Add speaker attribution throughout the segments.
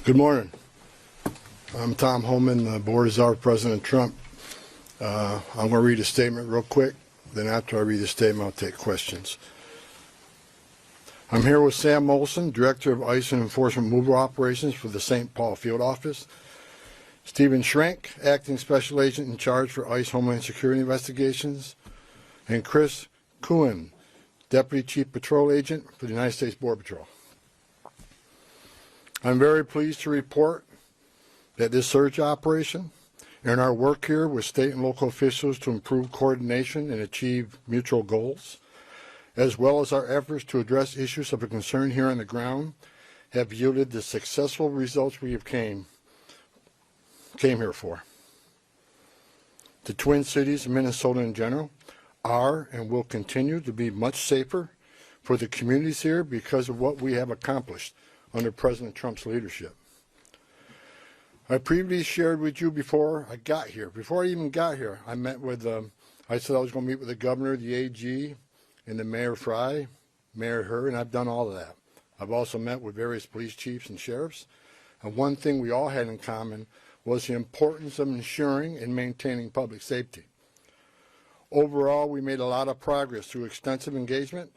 Speaker 1: Good morning. I'm Tom Homan, Board of Czar President Trump. I'm going to read a statement real quick. Then after I read the statement, I'll take questions. I'm here with Sam Molson, Director of ICE and Enforcement Mover Operations for the St. Paul Field Office, Stephen Schrank, Acting Special Agent in charge for ICE Homeland Security Investigations, and Chris Kuhn, Deputy Chief Patrol Agent for the United States Border Patrol. I'm very pleased to report that this surge operation and our work here with state and local officials to improve coordination and achieve mutual goals, as well as our efforts to address issues of concern here on the ground, have yielded the successful results we have came here for. The Twin Cities and Minnesota in general are and will continue to be much safer for the communities here because of what we have accomplished under President Trump's leadership. I previously shared with you before I got here. Before I even got here, I met with, I said I was going to meet with the governor, the AG, and the Mayor Fry, Mayor Herr, and I've done all of that. I've also met with various police chiefs and sheriffs. And one thing we all had in common was the importance of ensuring and maintaining public safety. Overall, we made a lot of progress through extensive engagement,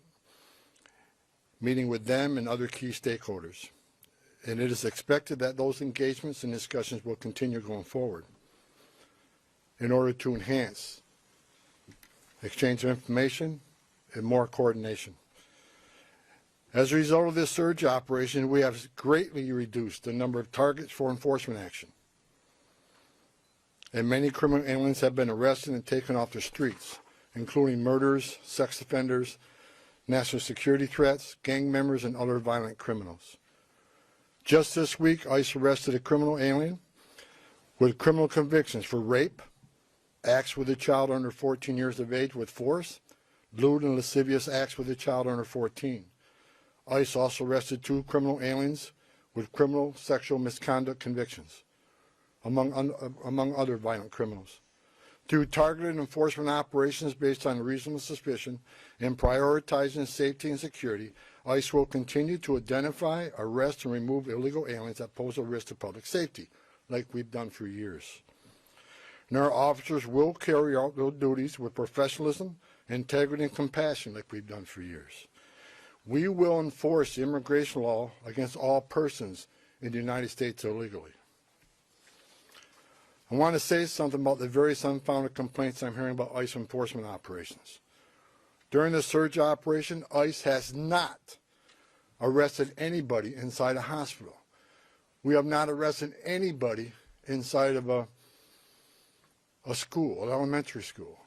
Speaker 1: meeting with them and other key stakeholders. And it is expected that those engagements and discussions will continue going forward in order to enhance exchange of information and more coordination. As a result of this surge operation, we have greatly reduced the number of targets for enforcement action. And many criminal aliens have been arrested and taken off the streets, including murderers, sex offenders, national security threats, gang members, and other violent criminals. Just this week, ICE arrested a criminal alien with criminal convictions for rape, acts with a child under 14 years of age with force, lewd and lascivious acts with a child under 14. ICE also arrested 2 criminal aliens with criminal sexual misconduct convictions, among other violent criminals. Through targeted enforcement operations based on reasonable suspicion and prioritizing safety and security, ICE will continue to identify, arrest, and remove illegal aliens that pose a risk to public safety, like we've done for years. And our officers will carry out their duties with professionalism, integrity, and compassion, like we've done for years. We will enforce immigration law against all persons in the United States illegally. I want to say something about the various unfounded complaints I'm hearing about ICE enforcement operations. During the surge operation, ICE has not arrested anybody inside a hospital. We have not arrested anybody inside of a school, an elementary school.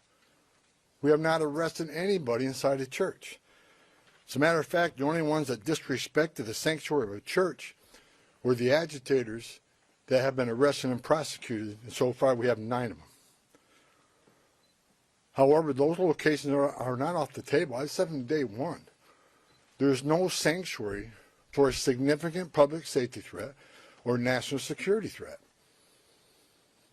Speaker 1: We have not arrested anybody inside a church. As a matter of fact, the only ones that disrespected the sanctuary of a church were the agitators that have been arrested and prosecuted, and so far we have 9 of them. However, those locations are not off the table. I said from day one, there's no sanctuary for a significant public safety threat or national security threat.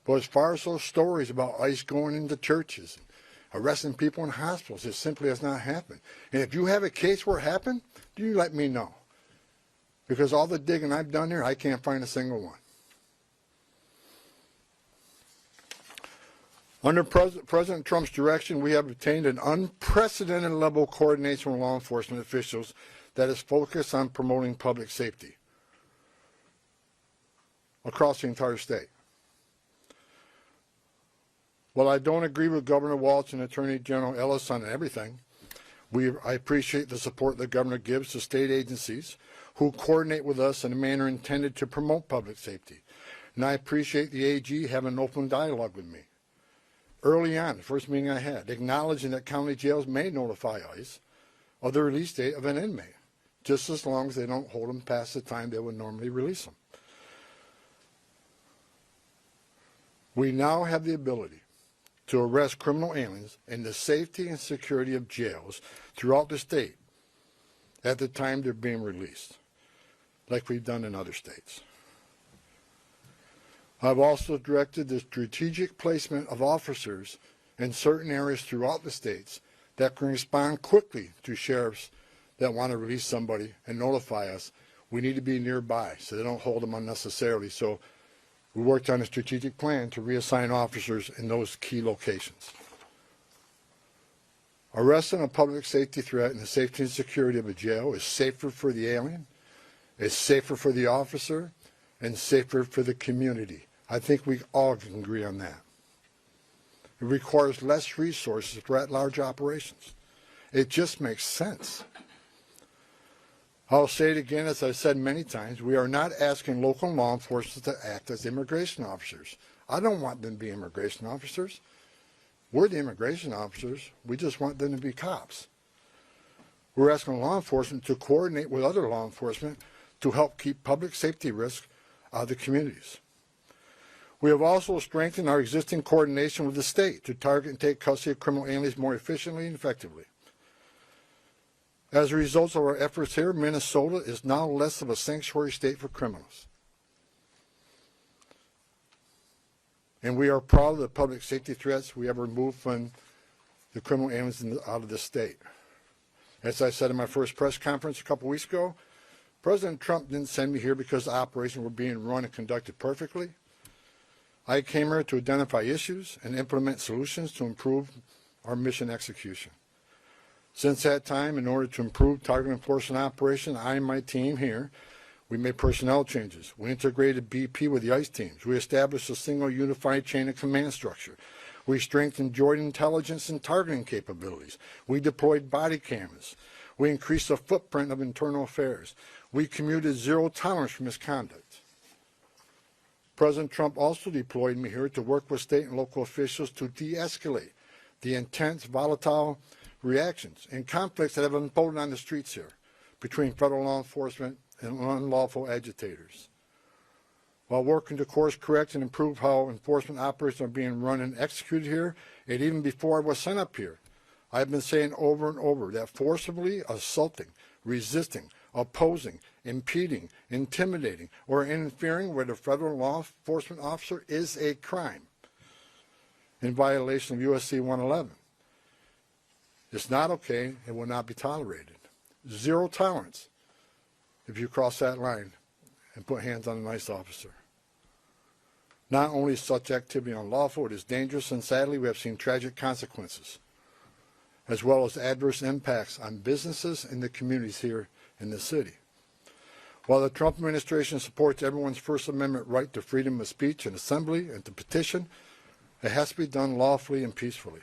Speaker 1: But as far as those stories about ICE going into churches and arresting people in hospitals, it simply has not happened. And if you have a case where it happened, you let me know. Because all the digging I've done here, I can't find a single one. Under President Trump's direction, we have obtained an unprecedented level of coordination with law enforcement officials that is focused on promoting public safety across the entire state. While I don't agree with Governor Walz and Attorney General Ellis on everything, I appreciate the support the governor gives to state agencies who coordinate with us in a manner intended to promote public safety. And I appreciate the AG having an open dialogue with me. Early on, the first meeting I had, acknowledging that county jails may notify ICE of the release date of an inmate, just as long as they don't hold them past the time they would normally release them. We now have the ability to arrest criminal aliens in the safety and security of jails throughout the state at the time they're being released, like we've done in other states. I've also directed the strategic placement of officers in certain areas throughout the states that can respond quickly to sheriffs that want to release somebody and notify us we need to be nearby so they don't hold them unnecessarily. So we worked on a strategic plan to reassign officers in those key locations. Arresting a public safety threat and the safety and security of a jail is safer for the alien, it's safer for the officer, and safer for the community. I think we all can agree on that. It requires less resources for at-large operations. It just makes sense. I'll say it again, as I've said many times, we are not asking local law enforcement to act as immigration officers. I don't want them to be immigration officers. We're the immigration officers. We just want them to be cops. We're asking law enforcement to coordinate with other law enforcement to help keep public safety risks out of the communities. We have also strengthened our existing coordination with the state to target and take custody of criminal aliens more efficiently and effectively. As a result of our efforts here, Minnesota is now less of a sanctuary state for criminals. And we are proud of the public safety threats we have removed from the criminal aliens out of the state. As I said in my first press conference a couple weeks ago, President Trump didn't send me here because the operations were being run and conducted perfectly. I came here to identify issues and implement solutions to improve our mission execution. Since that time, in order to improve target enforcement operation, I and my team here, we made personnel changes. We integrated BP with the ICE teams. We established a single unified chain of command structure. We strengthened joint intelligence and targeting capabilities. We deployed body cameras. We increased the footprint of internal affairs. We commuted zero tolerance for misconduct. President Trump also deployed me here to work with state and local officials to de-escalate the intense, volatile reactions and conflicts that have unfolded on the streets here between federal law enforcement and unlawful agitators. While working to course correct and improve how enforcement operations are being run and executed here, and even before I was sent up here, I've been saying over and over that forcibly assaulting, resisting, opposing, impeding, intimidating, or interfering with a federal law enforcement officer is a crime in violation of USC 111. It's not okay and will not be tolerated. Zero tolerance if you cross that line and put hands on a nice officer. Not only is such activity unlawful, it is dangerous, and sadly we have seen tragic consequences, as well as adverse impacts on businesses and the communities here in the city. While the Trump administration supports everyone's First Amendment right to freedom of speech and assembly and to petition, it has to be done lawfully and peacefully.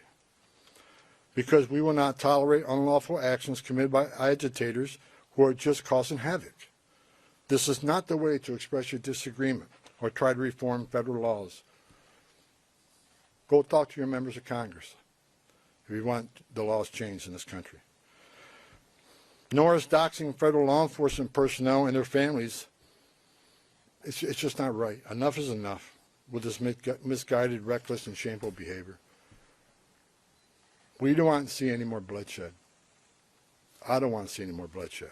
Speaker 1: Because we will not tolerate unlawful actions committed by agitators who are just causing havoc. This is not the way to express your disagreement or try to reform federal laws. Go talk to your members of Congress if you want the laws changed in this country. Nor is doxing federal law enforcement personnel and their families. It's just not right. Enough is enough with this misguided, reckless, and shameful behavior. We don't want to see any more bloodshed. I don't want to see any more bloodshed.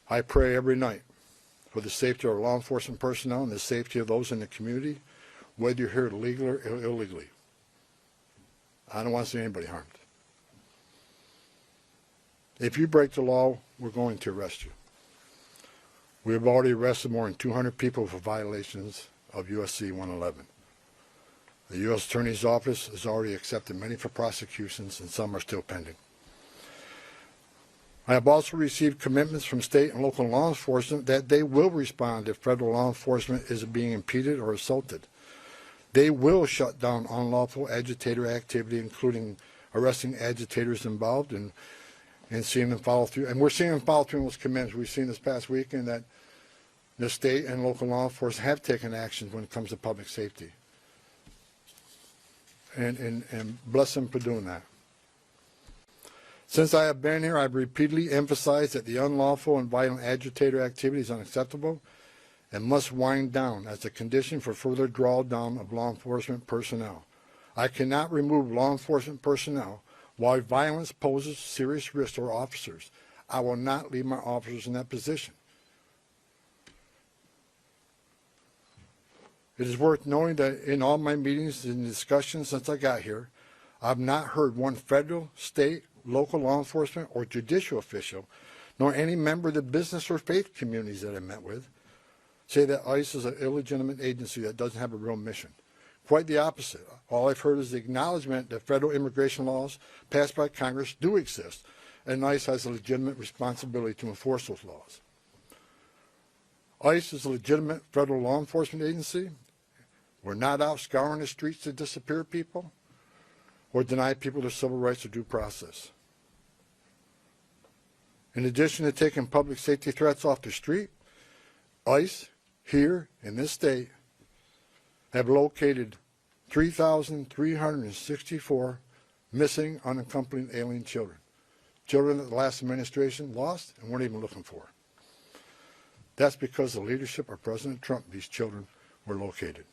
Speaker 1: I pray every night for the safety of our law enforcement personnel and the safety of those in the community, whether you're here legally or illegally. I don't want to see anybody harmed. If you break the law, we're going to arrest you. We have already arrested more than 200 people for violations of USC 111. The U.S. Attorney's Office has already accepted many for prosecutions, and some are still pending. I have also received commitments from state and local law enforcement that they will respond if federal law enforcement is being impeded or assaulted. They will shut down unlawful agitator activity, including arresting agitators involved and seeing them follow through. And we're seeing them follow through on those commitments. We've seen this past weekend that the state and local law enforcement have taken actions when it comes to public safety. And bless them for doing that. Since I have been here, I've repeatedly emphasized that the unlawful and violent agitator activity is unacceptable and must wind down as a condition for further drawdown of law enforcement personnel. I cannot remove law enforcement personnel while violence poses serious risk to our officers. I will not leave my officers in that position. It is worth knowing that in all my meetings and discussions since I got here, I've not heard one federal, state, local law enforcement, or judicial official nor any member of the business or faith communities that I met with say that ICE is an illegitimate agency that doesn't have a real mission. Quite the opposite. All I've heard is the acknowledgement that federal immigration laws passed by Congress do exist, and ICE has a legitimate responsibility to enforce those laws. ICE is a legitimate federal law enforcement agency. We're not out scouring the streets to disappear people or deny people their civil rights or due process. In addition to taking public safety threats off the street, ICE, here in this state, have located 3,364 missing unaccompanied alien children. Children that the last administration lost and weren't even looking for. That's because of the leadership of President Trump, these children were located.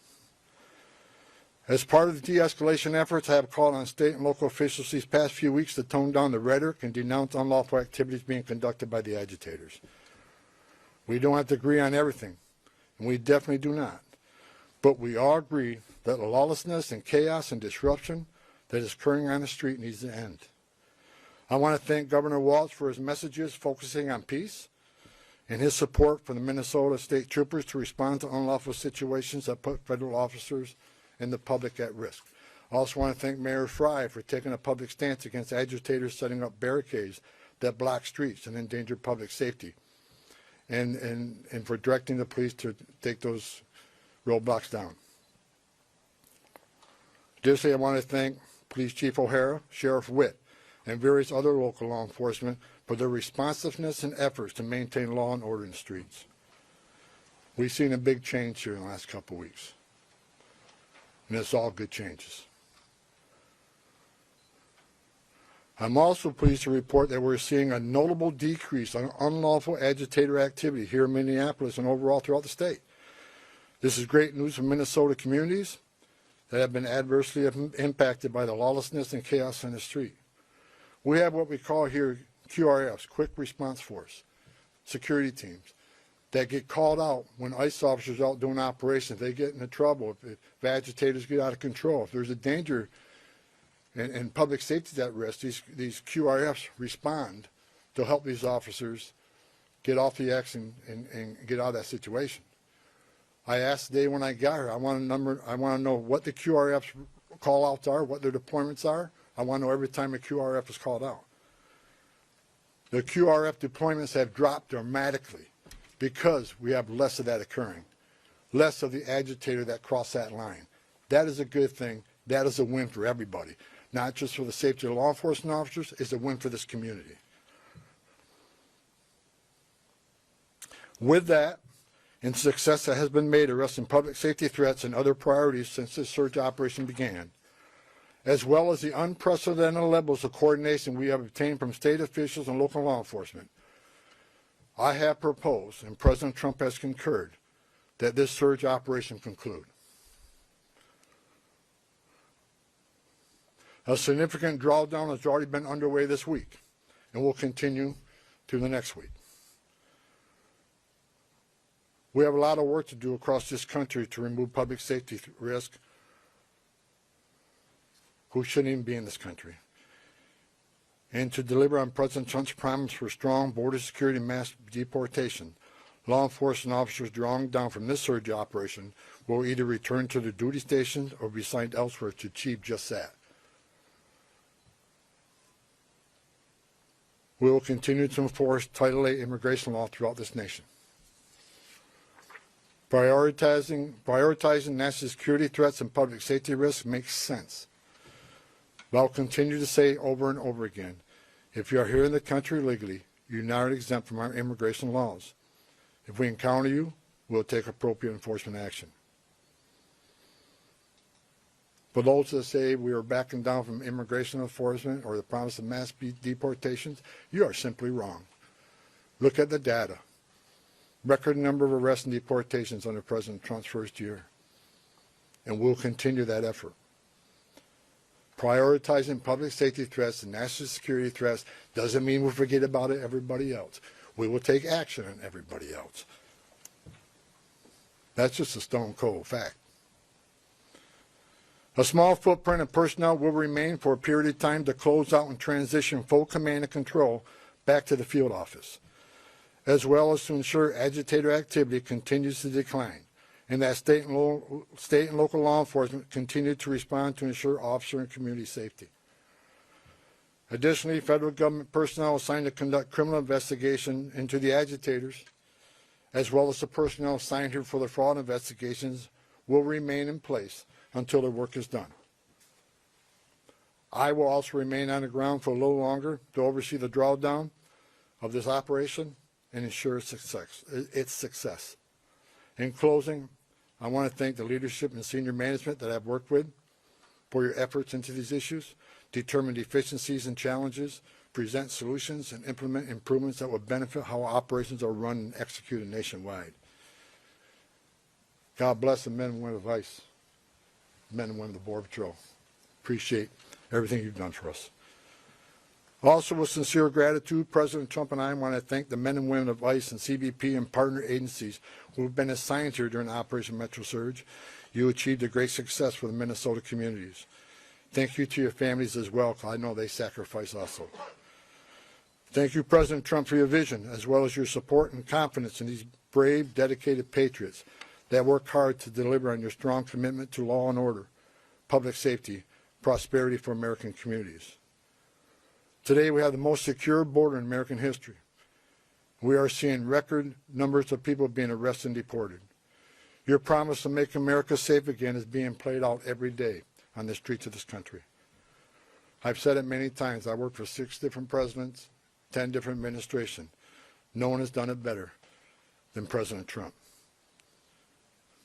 Speaker 1: As part of the de-escalation efforts, I have called on state and local officials these past few weeks to tone down the rhetoric and denounce unlawful activities being conducted by the agitators. We don't have to agree on everything, and we definitely do not. But we all agree that the lawlessness and chaos and disruption that is occurring on the street needs to end. I want to thank Governor Walz for his messages focusing on peace and his support for the Minnesota State Troopers to respond to unlawful situations that put federal officers and the public at risk. I also want to thank Mayor Frey for taking a public stance against agitators setting up barricades that block streets and endanger public safety, and for directing the police to take those roadblocks down. Additionally, I want to thank Police Chief O'Hara, Sheriff Witt, and various other local law enforcement for their responsiveness and efforts to maintain law and order in the streets. We've seen a big change here in the last couple of weeks, and it's all good changes. I'm also pleased to report that we're seeing a notable decrease on unlawful agitator activity here in Minneapolis and overall throughout the state. This is great news for Minnesota communities that have been adversely impacted by the lawlessness and chaos on the street. We have what we call here QRFs, Quick Response Force, security teams, that get called out when ICE officers are out doing operations. They get into trouble if agitators get out of control. If there's a danger and public safety is at risk, these QRFs respond to help these officers get off the X and get out of that situation. I asked today when I got here, I want to know what the QRF's call outs are, what their deployments are. I want to know every time a QRF is called out. The QRF deployments have dropped dramatically because we have less of that occurring, less of the agitator that cross that line. That is a good thing. That is a win for everybody, not just for the safety of law enforcement officers. It's a win for this community. With that, and success that has been made arresting public safety threats and other priorities since this surge operation began, as well as the unprecedented levels of coordination we have obtained from state officials and local law enforcement, I have proposed, and President Trump has concurred, that this surge operation conclude. A significant drawdown has already been underway this week and will continue through the next week. We have a lot of work to do across this country to remove public safety risk who shouldn't even be in this country, and to deliver on President Trump's promise for strong border security and mass deportation. Law enforcement officers drawn down from this surge operation will either return to their duty stations or be assigned elsewhere to achieve just that. We will continue to enforce Title VIII immigration law throughout this nation. Prioritizing national security threats and public safety risks makes sense. But I'll continue to say over and over again, if you are here in the country legally, you're not exempt from our immigration laws. If we encounter you, we'll take appropriate enforcement action. For those that say we are backing down from immigration enforcement or the promise of mass deportations, you are simply wrong. Look at the data. Record number of arrests and deportations under President Trump's first year. And we'll continue that effort. Prioritizing public safety threats and national security threats doesn't mean we forget about everybody else. We will take action on everybody else. That's just a stone cold fact. A small footprint of personnel will remain for a period of time to close out and transition full command and control back to the field office. as well as to ensure agitator activity continues to decline, and that state and local law enforcement continue to respond to ensure officer and community safety. Additionally, federal government personnel assigned to conduct criminal investigation into the agitators, as well as the personnel assigned here for the fraud investigations, will remain in place until their work is done. I will also remain on the ground for a little longer to oversee the drawdown of this operation and ensure its success. In closing, I want to thank the leadership and senior management that I've worked with for your efforts into these issues, determine deficiencies and challenges, present solutions, and implement improvements that will benefit how operations are run and executed nationwide. God bless the men and women of ICE, men and women of the Border Patrol. Appreciate everything you've done for us. Also, with sincere gratitude, President Trump and I want to thank the men and women of ICE and CBP and partner agencies who have been assigned here during Operation Metro Surge. You achieved a great success for the Minnesota communities. Thank you to your families as well, because I know they sacrifice also. Thank you, President Trump, for your vision, as well as your support and confidence in these brave, dedicated patriots that work hard to deliver on your strong commitment to law and order, public safety, prosperity for American communities. Today, we have the most secure border in American history. We are seeing record numbers of people being arrested and deported. Your promise to make America safe again is being played out every day on the streets of this country. I've said it many times. I worked for 6 different presidents, 10 different administrations. No one has done it better than President Trump.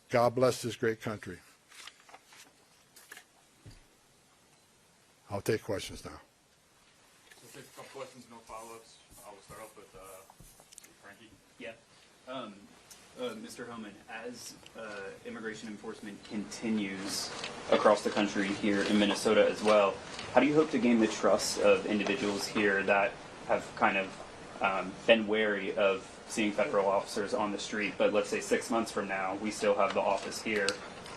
Speaker 1: God bless this great country. I'll take questions now.
Speaker 2: We'll take a couple questions, no follow-ups. I'll start off with Frankie.
Speaker 3: Yeah. Mr. Homan, as immigration enforcement continues across the country here in Minnesota as well, how do you hope to gain the trust of individuals here that have kind of been wary of seeing federal officers on the street, but let's say 6 months from now, we still have the office here,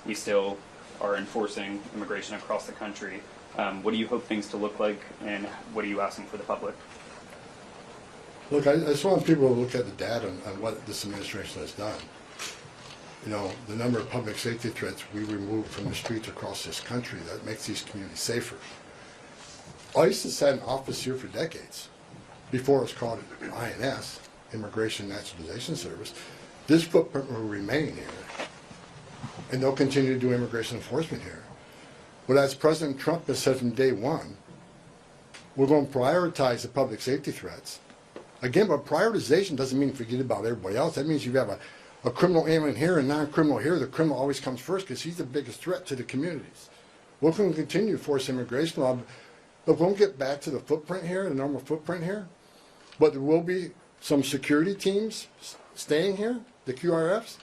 Speaker 3: we still are enforcing immigration across the country. What do you hope things to look like, and what are you asking for the public?
Speaker 1: Look, I just want people to look at the data on what this administration has done. You know, the number of public safety threats we removed from the streets across this country that makes these communities safer. ICE has had an office here for decades, before it was called INS, Immigration Naturalization Service. This footprint will remain here, and they'll continue to do immigration enforcement here. But as President Trump has said from day one, we're going to prioritize the public safety threats. Again, but prioritization doesn't mean forget about everybody else. That means you have a criminal alien here and non-criminal here. The criminal always comes first because he's the biggest threat to the communities. We're going to continue to force immigration law. But we won't get back to the footprint here, the normal footprint here. But there will be some security teams staying here, the QRFs,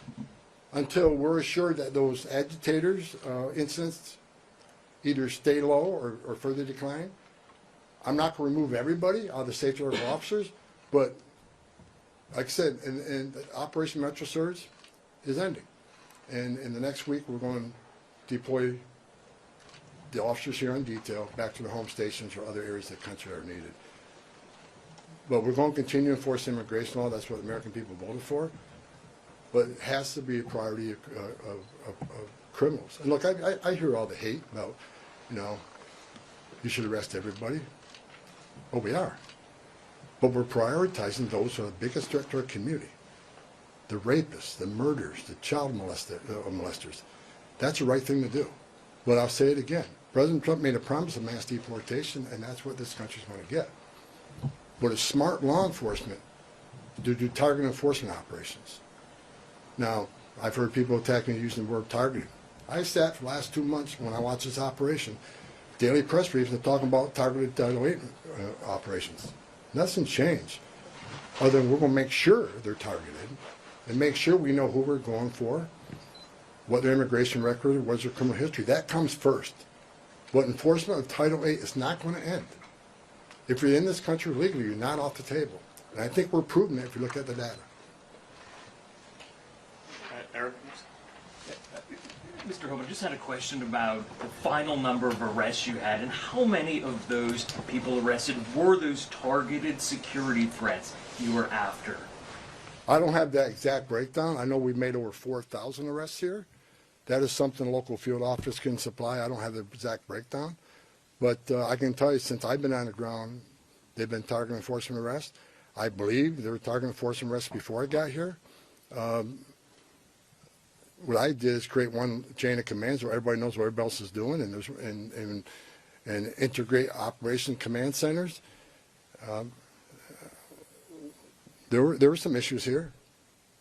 Speaker 1: until we're assured that those agitators incidents either stay low or further decline. I'm not going to remove everybody out of the safety of our officers, but like I said, and Operation Metro Surge is ending. And in the next week, we're going to deploy the officers here on detail back to the home stations or other areas of the country that are needed. But we're going to continue to enforce immigration law. That's what the American people voted for. But it has to be a priority of criminals. And look, I hear all the hate about, you know, you should arrest everybody. Well, we are. But we're prioritizing those who are the biggest threat to our community. The rapists, the murderers, the child molesters. That's the right thing to do. But I'll say it again. President Trump made a promise of mass deportation, and that's what this country's going to get. But it's smart law enforcement to do target enforcement operations. Now, I've heard people attack me using the word targeting. I sat for the last 2 months when I watched this operation, daily press briefs, and talking about targeted Title VIII operations. Nothing changed, other than we're going to make sure they're targeted and make sure we know who we're going for, what their immigration record, what's their criminal history. That comes first. But enforcement of Title VIII is not going to end. If you're in this country legally, you're not off the table. And I think we're proving that if you look at the data.
Speaker 2: Eric?
Speaker 4: Mr. Homan, just had a question about the final number of arrests you had, and how many of those people arrested were those targeted security threats you were after?
Speaker 1: I don't have that exact breakdown. I know we've made over 4,000 arrests here. That is something local field office can supply. I don't have the exact breakdown. But I can tell you, since I've been on the ground, they've been target enforcement arrests. I believe there were target enforcement arrests before I got here. What I did is create one chain of commands where everybody knows what everybody else is doing, and there's and integrate operation command centers. There were some issues here,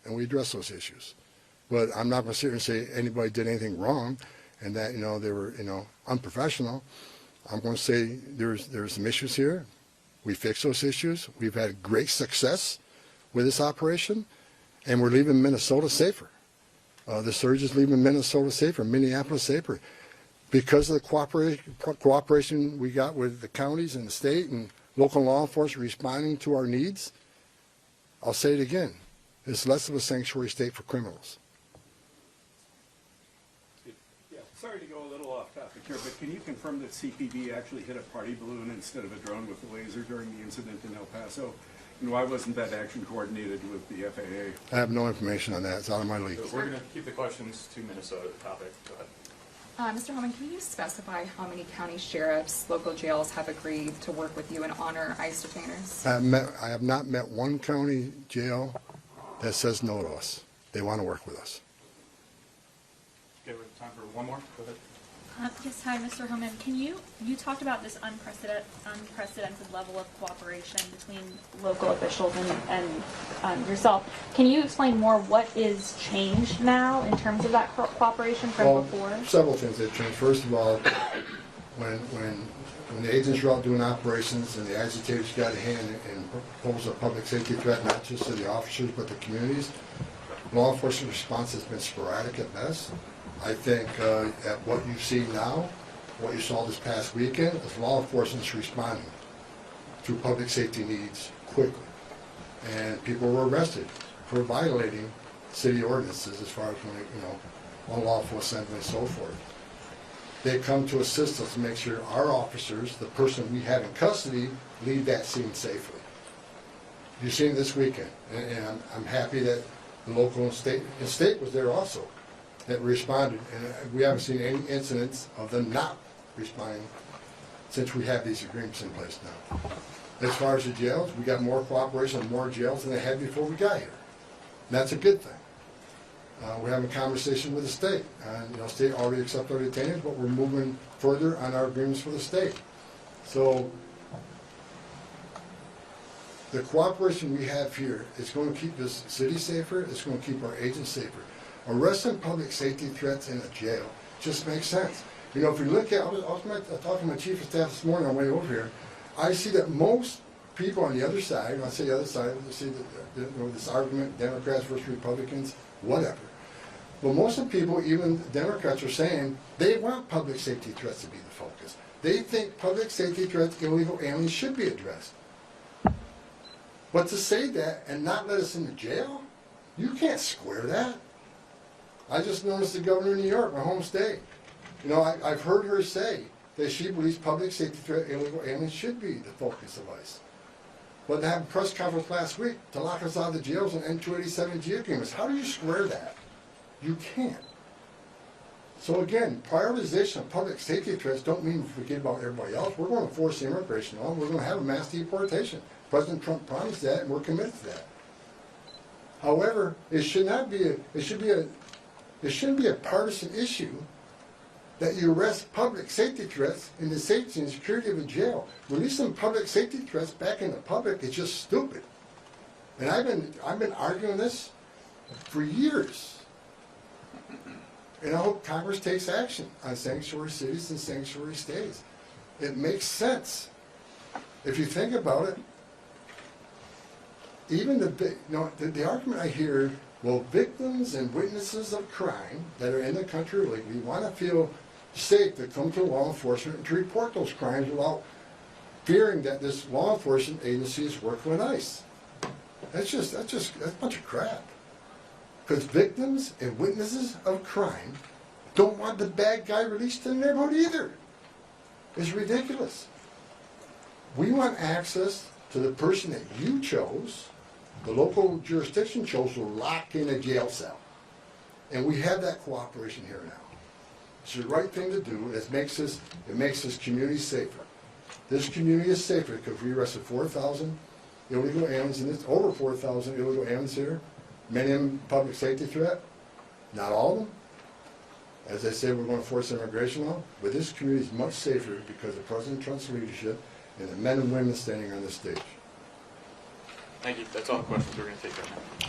Speaker 1: and we addressed those issues. But I'm not going to sit here and say anybody did anything wrong, and that they were unprofessional. I'm going to say there's some issues here. We fixed those issues. We've had great success with this operation, and we're leaving Minnesota safer. The surge is leaving Minnesota safer, Minneapolis safer, because of the cooperation we got with the counties and the state and local law enforcement responding to our needs. I'll say it again, it's less of a sanctuary state for criminals.
Speaker 5: Yeah, sorry to go a little off topic here, but can you confirm that CPD actually hit a party balloon instead of a drone with a laser during the incident in El Paso? And why wasn't that action coordinated with the FAA?
Speaker 1: I have no information on that. It's out of my league.
Speaker 2: So we're going to keep the questions to Minnesota topic. Go ahead.
Speaker 6: Mr. Homan, can you specify how many county sheriffs, local jails have agreed to work with you and honor ICE detainers?
Speaker 1: I have not met one county jail that says no to us. They want to work with us.
Speaker 2: Okay, we have time for one more. Go ahead.
Speaker 7: Yes, hi, Mr. Homan. You talked about this unprecedented level of cooperation between local officials and yourself. Can you explain more what is changed now in terms of that cooperation from before?
Speaker 1: Several things have changed. First of all, when the agents were out doing operations and the agitators got a hand and posed a public safety threat, not just to the officers but the communities, law enforcement response has been sporadic at best. I think at what you see now, what you saw this past weekend, is law enforcement's responding to public safety needs quickly. And people were arrested for violating city ordinances as far as unlawful assembly and so forth. They come to assist us to make sure our officers, the person we have in custody, leave that scene safely. You've seen it this weekend, and I'm happy that the local and state was there also, that responded, and we haven't seen any incidents of them not responding since we have these agreements in place now. As far as the jails, we got more cooperation, more jails than they had before we got here. And that's a good thing. We're having a conversation with the state, and state already accepted our detainers, but we're moving further on our agreements for the state. So the cooperation we have here is going to keep this city safer. It's going to keep our agents safer. Arresting public safety threats in a jail just makes sense. If you look at, I was talking to my chief of staff this morning on the way over here, I see that most people on the other side, when I say the other side, I see this argument, Democrats versus Republicans, whatever. But most of the people, even Democrats, are saying they want public safety threats to be the focus. They think public safety threats, illegal aliens, should be addressed. But to say that and not let us into jail, you can't square that. I just noticed the governor of New York, my home state. I've heard her say that she believes public safety threat, illegal aliens should be the focus of ICE. But to have a press conference last week to lock us out of the jails and end 287G agreements, how do you square that? You can't. So again, prioritization of public safety threats don't mean we forget about everybody else. We're going to force the immigration law. We're going to have a mass deportation. President Trump promised that, and we're committed to that. However, it shouldn't be a partisan issue that you arrest public safety threats in the safety and security of a jail. Releasing public safety threats back in the public is just stupid. And I've been arguing this for years. And I hope Congress takes action on sanctuary cities and sanctuary states. It makes sense. If you think about it, even the argument I hear, well, victims and witnesses of crime that are in the country illegally want to feel safe to come to law enforcement and to report those crimes without fearing that this law enforcement agency is working with ICE. That's a bunch of crap. Because victims and witnesses of crime don't want the bad guy released to the neighborhood either. It's ridiculous. We want access to the person that you chose The local jurisdiction chose to lock in a jail cell. And we have that cooperation here now. It's the right thing to do. It makes this community safer. This community is safer because we arrested 4,000 illegal aliens, and it's over 4,000 illegal aliens here. Many of them public safety threat. Not all of them. As I said, we're going to force immigration law, but this community is much safer because of President Trump's leadership and the men and women standing on this stage.
Speaker 2: Thank you. That's all the questions we're going to take right now.